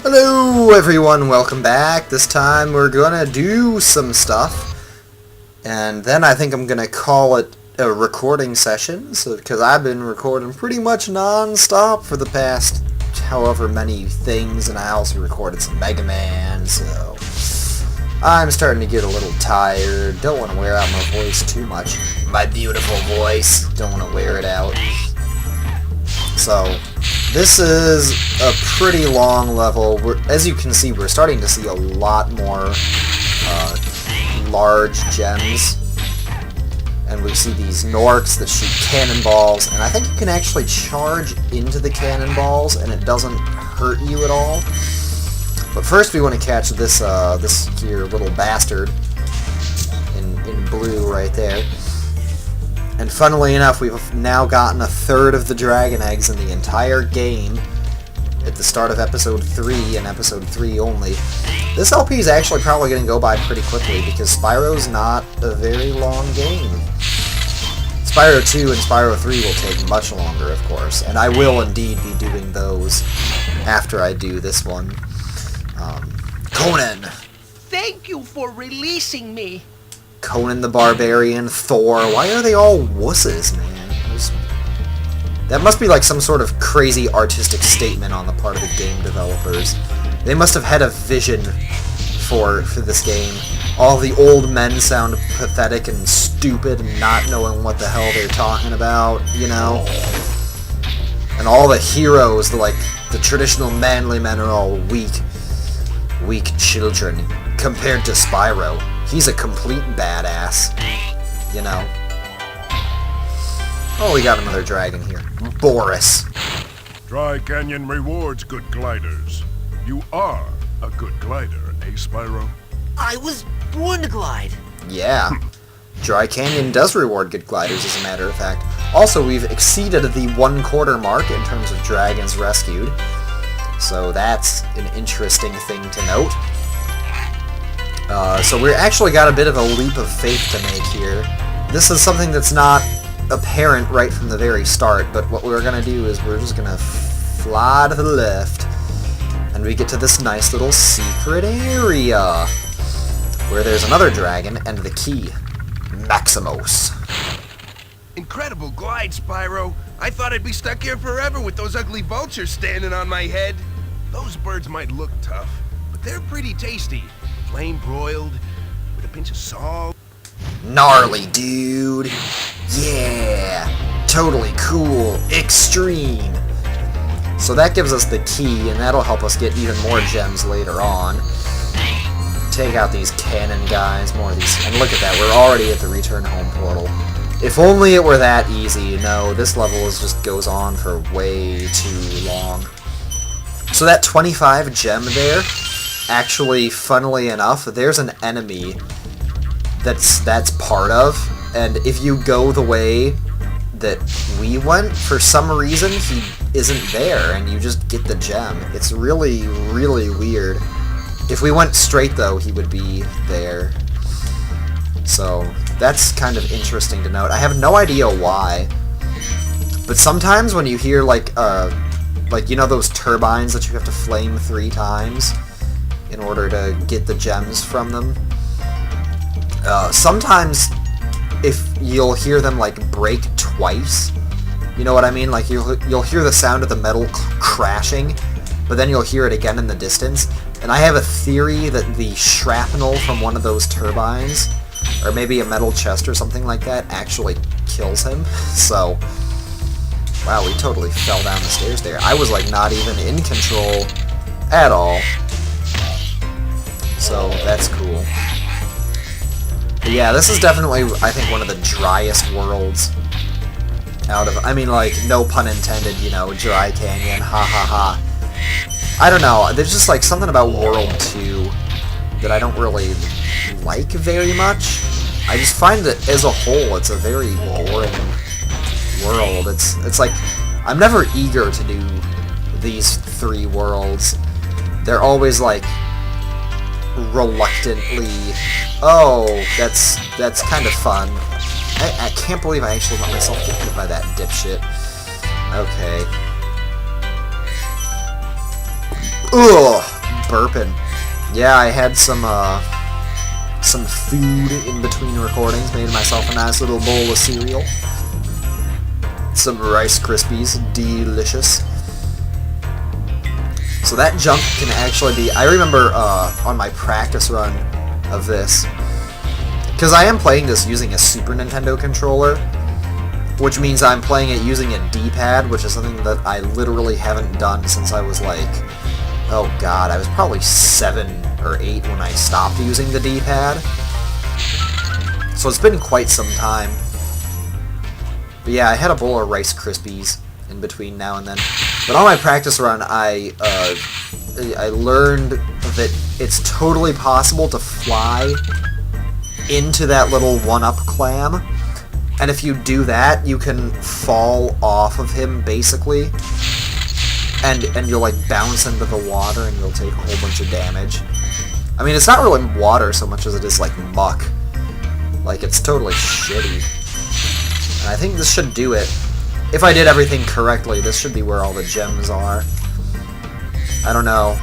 Hello everyone, welcome back. This time we're gonna do some stuff, and then I think I'm gonna call it a recording session, because I've been recording pretty much non-stop for the past however many things, and I also recorded some Mega Man, so I'm starting to get a little tired. Don't want to wear out my voice too much. My beautiful voice. Don't want to wear it out. So, this is a pretty long level. As you can see, we're starting to see a lot more large gems. And we see these Norks that shoot cannonballs, and I think you can actually charge into the cannonballs, and it doesn't hurt you at all. But first we want to catch this this here little bastard in blue right there. And funnily enough, we've now gotten a third of the dragon eggs in the entire game at the start of episode 3, and episode 3 only. This LP is actually probably going to go by pretty quickly because Spyro's not a very long game. Spyro 2 and Spyro 3 will take much longer, of course, and I will indeed be doing those after I do this one. Conan! Thank you for releasing me! Conan the Barbarian, Thor, why are they all wusses, man? That must be like some sort of crazy artistic statement on the part of the game developers. They must have had a vision for this game. All the old men sound pathetic and stupid and not knowing what the hell they're talking about, you know? And all the heroes, the traditional manly men, are all weak children compared to Spyro. He's a complete badass, you know. Oh, we got another dragon here. Boris. Dry Canyon rewards good gliders. You are a good glider, eh, Spyro? I was born to glide. Yeah. Dry Canyon does reward good gliders, as a matter of fact. Also, we've exceeded the 1/4 mark in terms of dragons rescued. So that's an interesting thing to note. So we actually got a bit of a leap of faith to make here. This is something that's not apparent right from the very start, but what we're going to do is we're just going to fly to the left, and we get to this nice little secret area, where there's another dragon and the key, Maximos. Incredible glide, Spyro. I thought I'd be stuck here forever with those ugly vultures standing on my head. Those birds might look tough, but they're pretty tasty. Flame broiled, with a pinch of salt. Gnarly, dude. Yeah. Totally cool. Extreme. So that gives us the key, and that'll help us get even more gems later on. Take out these cannon guys, more of these. And look at that, we're already at the return home portal. If only it were that easy. No, this level just goes on for way too long. So that 25 gem there, actually, funnily enough, there's an enemy that's part of, and if you go the way that we went, for some reason he isn't there, and you just get the gem. It's really, really weird. If we went straight, though, he would be there. So that's kind of interesting to note. I have no idea why, but sometimes when you hear like you know those turbines that you have to flame 3 times in order to get the gems from them, sometimes if you'll hear them like break twice, you know what I mean? Like you'll hear the sound of the metal crashing, but then you'll hear it again in the distance. And I have a theory that the shrapnel from one of those turbines, or maybe a metal chest or something like that, actually kills him. So, wow, we totally fell down the stairs there. I was like not even in control at all. So that's cool. But yeah, this is definitely, I think, one of the driest worlds out of, I mean, like, no pun intended, you know, Dry Canyon, ha ha ha. I don't know, there's just like something about World 2 that I don't really like very much. I just find that as a whole, it's a very boring world. It's like, I'm never eager to do these 3 worlds. They're always like, reluctantly, oh, that's kind of fun. I can't believe I actually let myself get hit by that dipshit. Okay. Ugh! burping. Yeah, I had some food in between recordings. Made myself a nice little bowl of cereal. Some Rice Krispies. Delicious. So that jump can actually be... I remember on my practice run of this, because I am playing this using a Super Nintendo controller, which means I'm playing it using a D-pad, which is something that I literally haven't done since I was like... Oh god, I was probably 7 or 8 when I stopped using the D-pad. So it's been quite some time. But yeah, I had a bowl of Rice Krispies in between now and then. But on my practice run, I learned that it's totally possible to fly into that little one-up clam. And if you do that, you can fall off of him, basically. And you'll, like, bounce into the water and you'll take a whole bunch of damage. I mean, it's not really water so much as it is, like, muck. Like, it's totally shitty. And I think this should do it. If I did everything correctly, this should be where all the gems are. I don't know.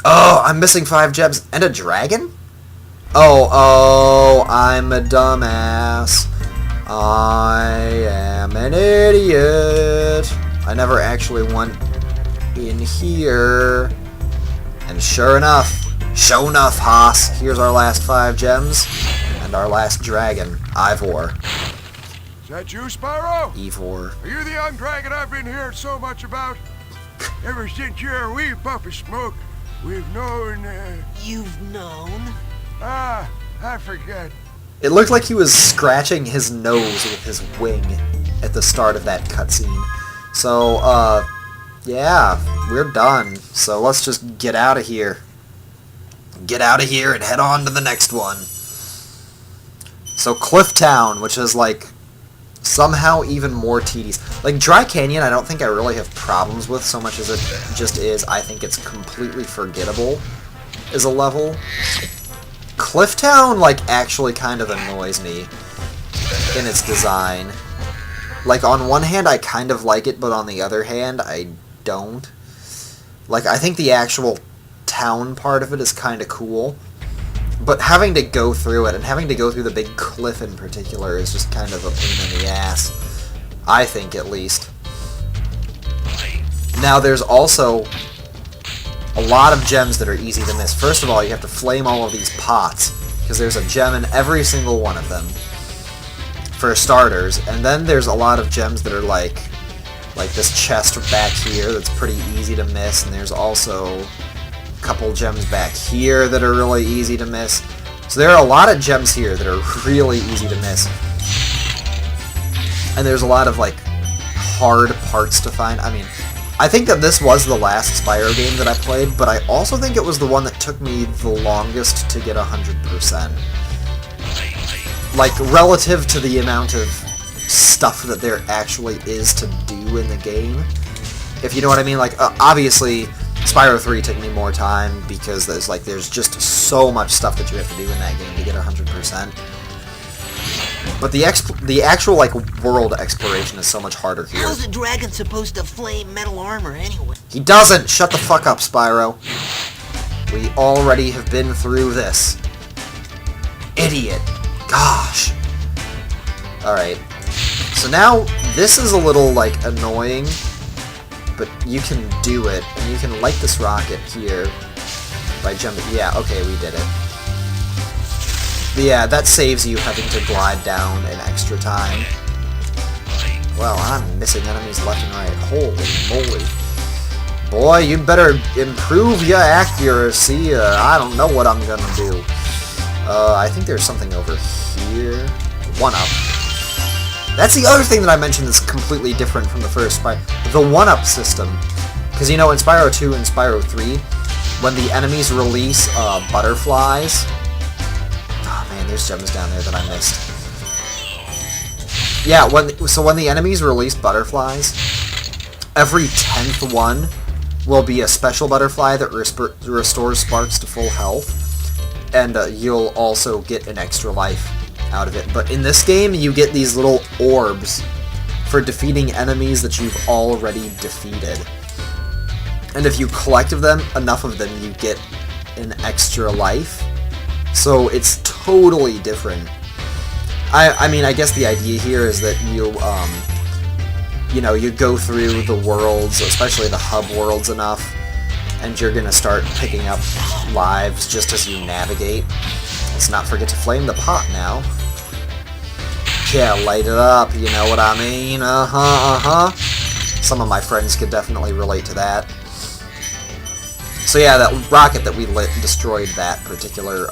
Oh, I'm missing 5 gems. And a dragon? Oh, I'm a dumbass. I am an idiot. I never actually went in here. And sure enough, Haas, here's our last 5 gems. And our last dragon, Ivor. Is that you, Spyro? Ivor. Are you the young dragon I've been hearing so much about? Ever since you're a wee puff of smoke, we've known, You've known? I forget. It looked like he was scratching his nose with his wing at the start of that cutscene. So, yeah, we're done. So let's just get out of here. Get out of here and head on to the next one. So Cliff Town, which is like somehow even more tedious. Like Dry Canyon, I don't think I really have problems with so much as it just is. I think it's completely forgettable as a level. Cliff Town, like, actually kind of annoys me in its design. Like, on one hand, I kind of like it, but on the other hand, I don't. Like, I think the actual town part of it is kind of cool. But having to go through it, and having to go through the big cliff in particular, is just kind of a pain in the ass. I think, at least. Now, there's also a lot of gems that are easy to miss. First of all, you have to flame all of these pots, because there's a gem in every single one of them, for starters. And then there's a lot of gems that are like this chest back here that's pretty easy to miss, and there's also couple gems back here that are really easy to miss. So there are a lot of gems here that are really easy to miss. And there's a lot of, like, hard parts to find. I mean, I think that this was the last Spyro game that I played, but I also think it was the one that took me the longest to get 100%. Like, relative to the amount of stuff that there actually is to do in the game. If you know what I mean. Like, obviously Spyro 3 took me more time because there's just so much stuff that you have to do in that game to get 100%. But the actual, like, world exploration is so much harder here. How's a dragon supposed to flame metal armor anyway? He doesn't! Shut the fuck up, Spyro. We already have been through this. Idiot. Gosh. Alright. So now, this is a little, like, annoying, but you can do it, and you can light this rocket here by jumping. Yeah, okay, we did it. But yeah, that saves you having to glide down an extra time. Well, I'm missing enemies left and right. Holy moly. Boy, you better improve your accuracy. I don't know what I'm gonna do. I think there's something over here. One up. That's the other thing that I mentioned that's completely different from the first Spyro. The one-up system. Because, you know, in Spyro 2 and Spyro 3, when the enemies release butterflies... Oh man, there's gems down there that I missed. Yeah, when the enemies release butterflies, every 10th one will be a special butterfly that restores sparks to full health. And you'll also get an extra life out of it. But in this game, you get these little orbs for defeating enemies that you've already defeated. and if you collect enough of them, you get an extra life. So it's totally different. I mean, I guess the idea here is that you know, you go through the worlds, especially the hub worlds enough, and you're gonna start picking up lives just as you navigate. Let's not forget to flame the pot now. Yeah, light it up, you know what I mean? Some of my friends could definitely relate to that. So yeah, that rocket that we lit destroyed that particular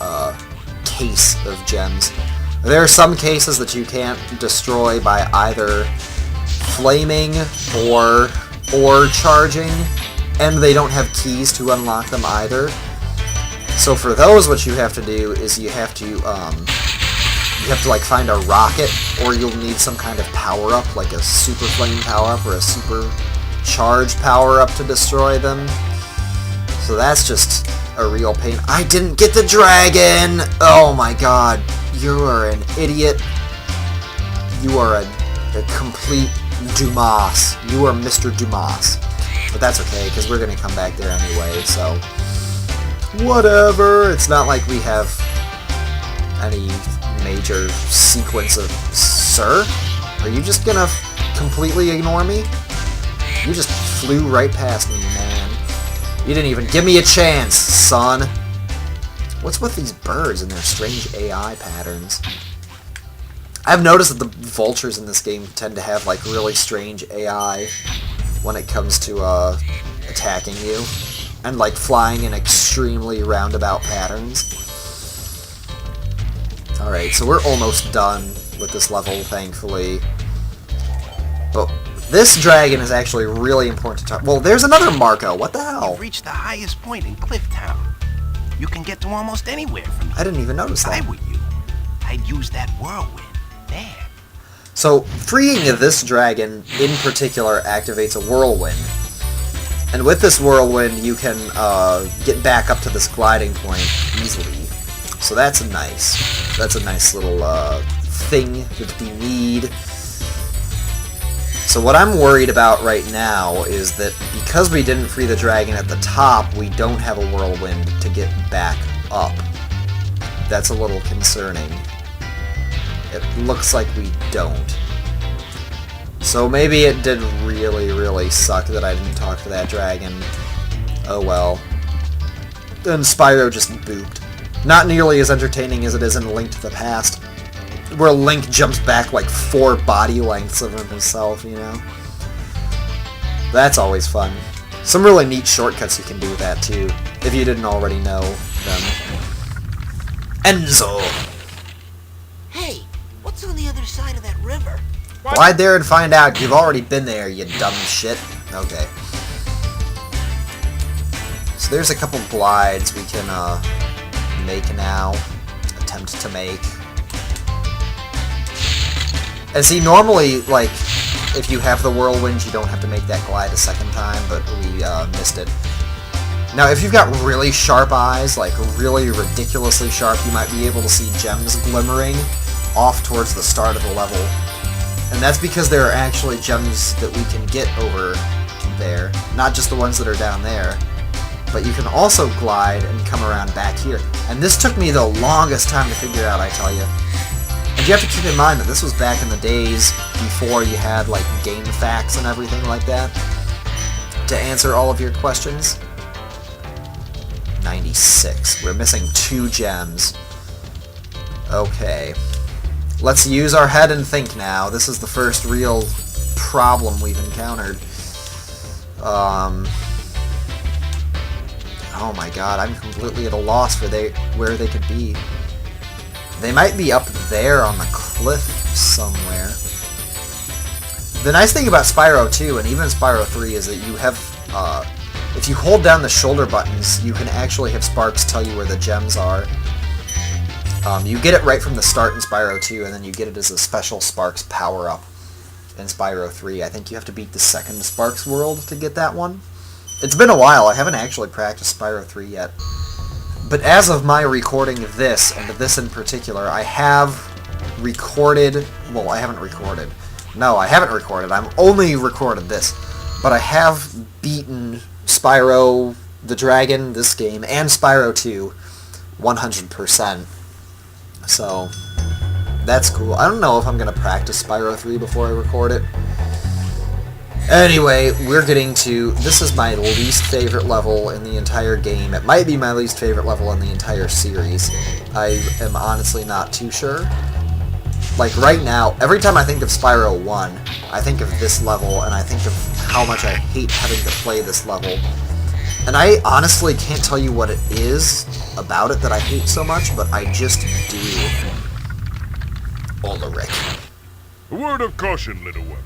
case of gems. There are some cases that you can't destroy by either flaming or charging, and they don't have keys to unlock them either. So for those, what you have to do is you have to like find a rocket, or you'll need some kind of power-up, like a super flame power-up or a super charge power-up to destroy them. So that's just a real pain. I didn't get the dragon! Oh my god. You are an idiot. You are a complete Dumas. You are Mr. Dumas. But that's okay, because we're going to come back there anyway, so... whatever. It's not like we have any major sequence of... Sir? Are you just going to completely ignore me? You just flew right past me, man. You didn't even give me a chance, son. What's with these birds and their strange AI patterns? I've noticed that the vultures in this game tend to have like really strange AI when it comes to attacking you, and like flying in extremely roundabout patterns. Alright, so we're almost done with this level, thankfully. But this dragon is actually really important to talk. Well, there's another Marco. What the hell? You've reached the highest point in Clifftown. You can get to almost anywhere from here. I didn't even notice that. If I were you, I'd use that whirlwind. There. So, freeing this dragon in particular activates a whirlwind. And with this whirlwind, you can get back up to this gliding point easily. So that's nice. That's a nice little thing that we need. So what I'm worried about right now is that because we didn't free the dragon at the top, we don't have a whirlwind to get back up. That's a little concerning. It looks like we don't. So maybe it did really, really suck that I didn't talk to that dragon. Oh well. Then Spyro just booped. Not nearly as entertaining as it is in Link to the Past, where Link jumps back like 4 body lengths of himself, you know? That's always fun. Some really neat shortcuts you can do with that, too, if you didn't already know them. Enzo! Hey, what's on the other side of that river? Glide there and find out. You've already been there, you dumb shit. Okay. So there's a couple glides we can make now. Attempt to make. And see, normally, like, if you have the whirlwind, you don't have to make that glide a second time, but we missed it. Now, if you've got really sharp eyes, like really ridiculously sharp, you might be able to see gems glimmering off towards the start of the level. And that's because there are actually gems that we can get over there, not just the ones that are down there. But you can also glide and come around back here. And this took me the longest time to figure out, I tell you. And you have to keep in mind that this was back in the days before you had, like, game facts and everything like that to answer all of your questions. 96. We're missing 2 gems. Okay. Let's use our head and think now. This is the first real problem we've encountered. Oh my god, I'm completely at a loss for where they could be. They might be up there on the cliff somewhere. The nice thing about Spyro 2, and even Spyro 3, is that you have, if you hold down the shoulder buttons, you can actually have Sparks tell you where the gems are. You get it right from the start in Spyro 2, and then you get it as a special Sparks power-up in Spyro 3. I think you have to beat the second Sparks world to get that one. It's been a while. I haven't actually practiced Spyro 3 yet. But as of my recording of this, and this in particular, I have recorded... Well, I haven't recorded. No, I haven't recorded. I've only recorded this. But I have beaten Spyro the Dragon, this game, and Spyro 2, 100%. So, that's cool. I don't know if I'm going to practice Spyro 3 before I record it. Anyway, we're getting to... This is my least favorite level in the entire game. It might be my least favorite level in the entire series. I am honestly not too sure. Like, right now, every time I think of Spyro 1, I think of this level, and I think of how much I hate having to play this level. And I honestly can't tell you what it is about it that I hate so much, but I just do. Ulrich. A word of caution, little one.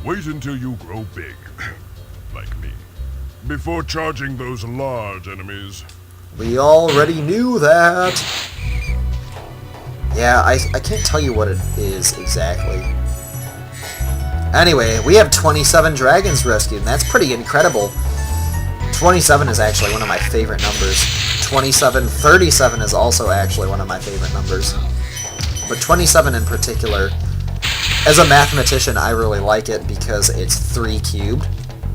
Wait until you grow big, like me, before charging those large enemies. We already knew that. Yeah, I can't tell you what it is exactly. Anyway, we have 27 dragons rescued, and that's pretty incredible. 27 is actually one of my favorite numbers. 37 is also actually one of my favorite numbers. But 27 in particular, as a mathematician, I really like it because it's 3 cubed,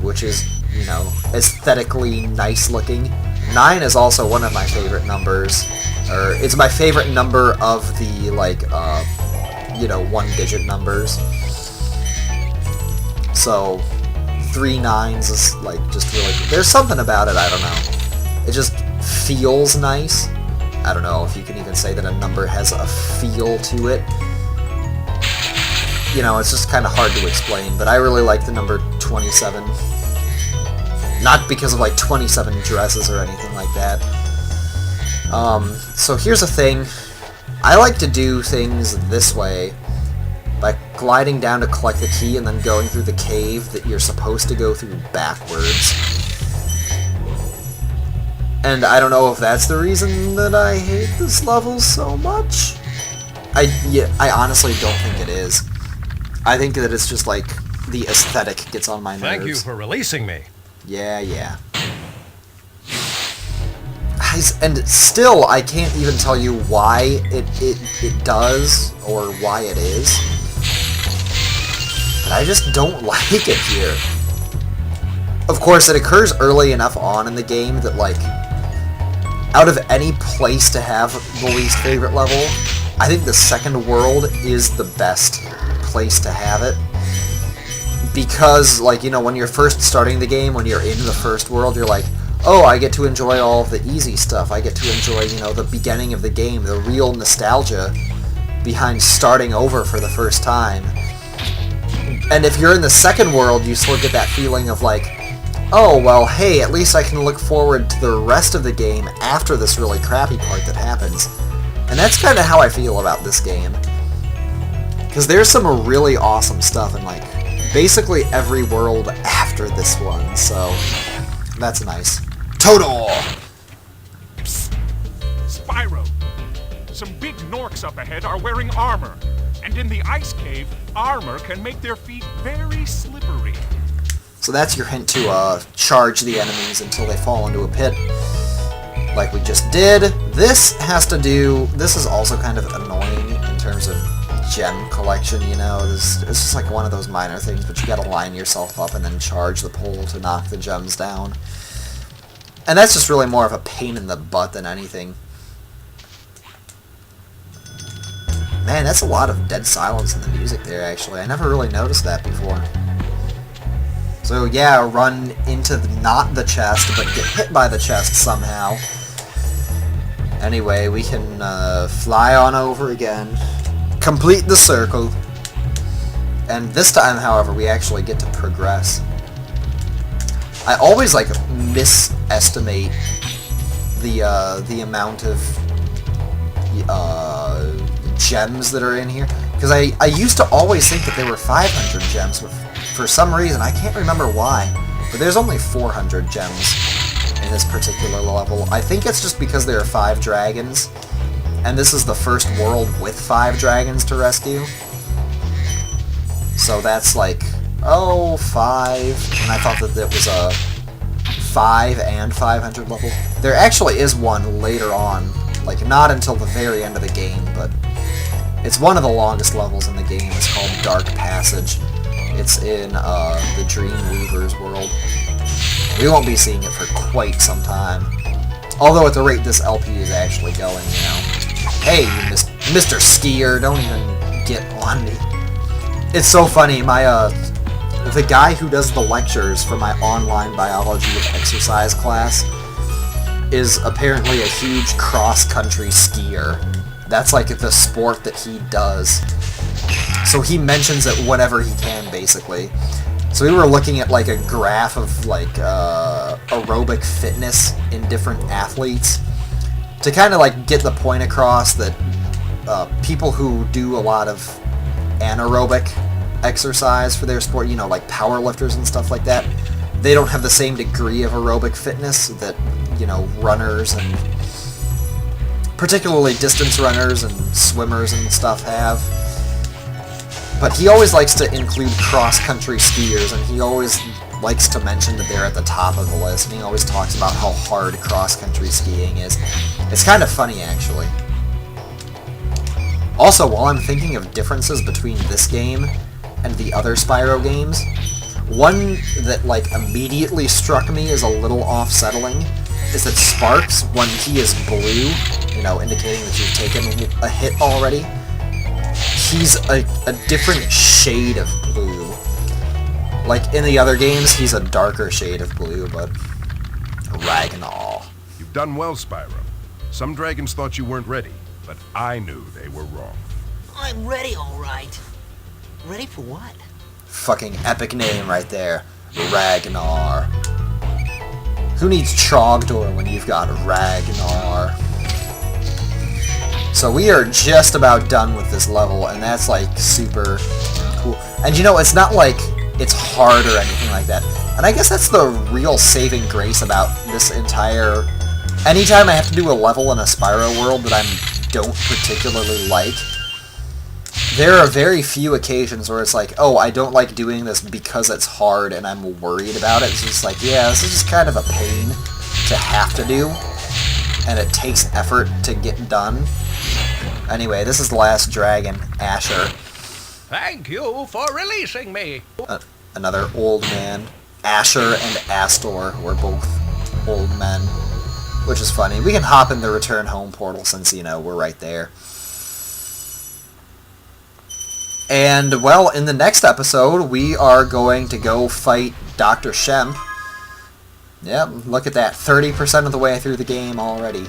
which is, you know, aesthetically nice looking. 9 is also one of my favorite numbers, or it's my favorite number of the, like, you know, 1-digit numbers. So, 3 9s is, like, just really... There's something about it, I don't know. It just feels nice. I don't know if you can even say that a number has a feel to it. You know, it's just kind of hard to explain, but I really like the number 27. Not because of, like, 27 dresses or anything like that. So here's the thing. I like to do things this way, by gliding down to collect the key and then going through the cave that you're supposed to go through backwards. And I don't know if that's the reason that I hate this level so much. I honestly don't think it is. I think that it's just like the aesthetic gets on my nerves. Thank you for releasing me. Yeah. And still, I can't even tell you why it does, or why it is. But I just don't like it here. Of course, it occurs early enough on in the game that, like, out of any place to have the least favorite level, I think the second world is the best place to have it. Because, like, you know, when you're first starting the game, when you're in the first world, you're like, oh, I get to enjoy all of the easy stuff. I get to enjoy, you know, the beginning of the game, the real nostalgia behind starting over for the first time. And if you're in the second world, you sort of get that feeling of like, oh, well, hey, at least I can look forward to the rest of the game after this really crappy part that happens. And that's kind of how I feel about this game. Because there's some really awesome stuff in, like, basically every world after this one, so that's nice. Total! Psst. Spyro! Some big Norks up ahead are wearing armor. And in the ice cave, armor can make their feet very slippery. So that's your hint to charge the enemies until they fall into a pit, like we just did. This is also kind of annoying in terms of gem collection, you know. It's just like one of those minor things, but you gotta line yourself up and then charge the pole to knock the gems down. And that's just really more of a pain in the butt than anything. Man, that's a lot of dead silence in the music there, actually. I never really noticed that before. So yeah, run into not the chest, but get hit by the chest somehow. Anyway, we can fly on over again. Complete the circle. And this time, however, we actually get to progress. I always, like, misestimate the amount of gems that are in here. Because I used to always think that there were 500 gems, but for some reason, I can't remember why, but there's only 400 gems in this particular level. I think it's just because there are 5 dragons, and this is the first world with 5 dragons to rescue. So that's like, oh, 5, and I thought that it was a 5 and 500 level. There actually is one later on, like not until the very end of the game, but it's one of the longest levels in the game. It's called Dark Passage. It's in the Dreamweaver's world. We won't be seeing it for quite some time. Although at the rate this LP is actually going, you know. Hey, you Mr. Skier, don't even get on me. It's so funny, the guy who does the lectures for my online biology with exercise class is apparently a huge cross-country skier. That's like the sport that he does. So he mentions it whenever he can, basically. So we were looking at like a graph of like aerobic fitness in different athletes to kind of like get the point across that people who do a lot of anaerobic exercise for their sport, you know, like powerlifters and stuff like that, they don't have the same degree of aerobic fitness that, you know, runners and particularly distance runners and swimmers and stuff have. But he always likes to include cross-country skiers, and he always likes to mention that they're at the top of the list, and he always talks about how hard cross-country skiing is. It's kind of funny, actually. Also, while I'm thinking of differences between this game and the other Spyro games, one that, like, immediately struck me as a little off-settling is that Sparks, when he is blue, you know, indicating that you've taken a hit already, he's a different shade of blue. Like, in the other games, he's a darker shade of blue, but Ragnar. You've done well, Spyro. Some dragons thought you weren't ready, but I knew they were wrong. I'm ready, all right. Ready for what? Fucking epic name right there. Ragnar. Who needs Trogdor when you've got Ragnar? So we are just about done with this level, and that's like super cool. And you know, it's not like it's hard or anything like that. And I guess that's the real saving grace about this entire... Anytime I have to do a level in a Spyro world that I don't particularly like, there are very few occasions where it's like, oh, I don't like doing this because it's hard and I'm worried about it. It's just like, yeah, this is just kind of a pain to have to do, and it takes effort to get done. Anyway, this is the last dragon, Asher. Thank you for releasing me. Another old man. Asher and Astor were both old men, which is funny. We can hop in the return home portal since, you know, we're right there. And, well, in the next episode, we are going to go fight Dr. Shemp. Yep, look at that. 30% of the way through the game already.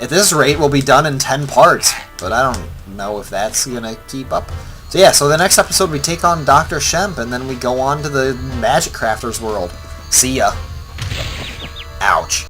At this rate, we'll be done in 10 parts, but I don't know if that's going to keep up. So yeah, so the next episode we take on Dr. Shemp, and then we go on to the Magic Crafters world. See ya. Ouch.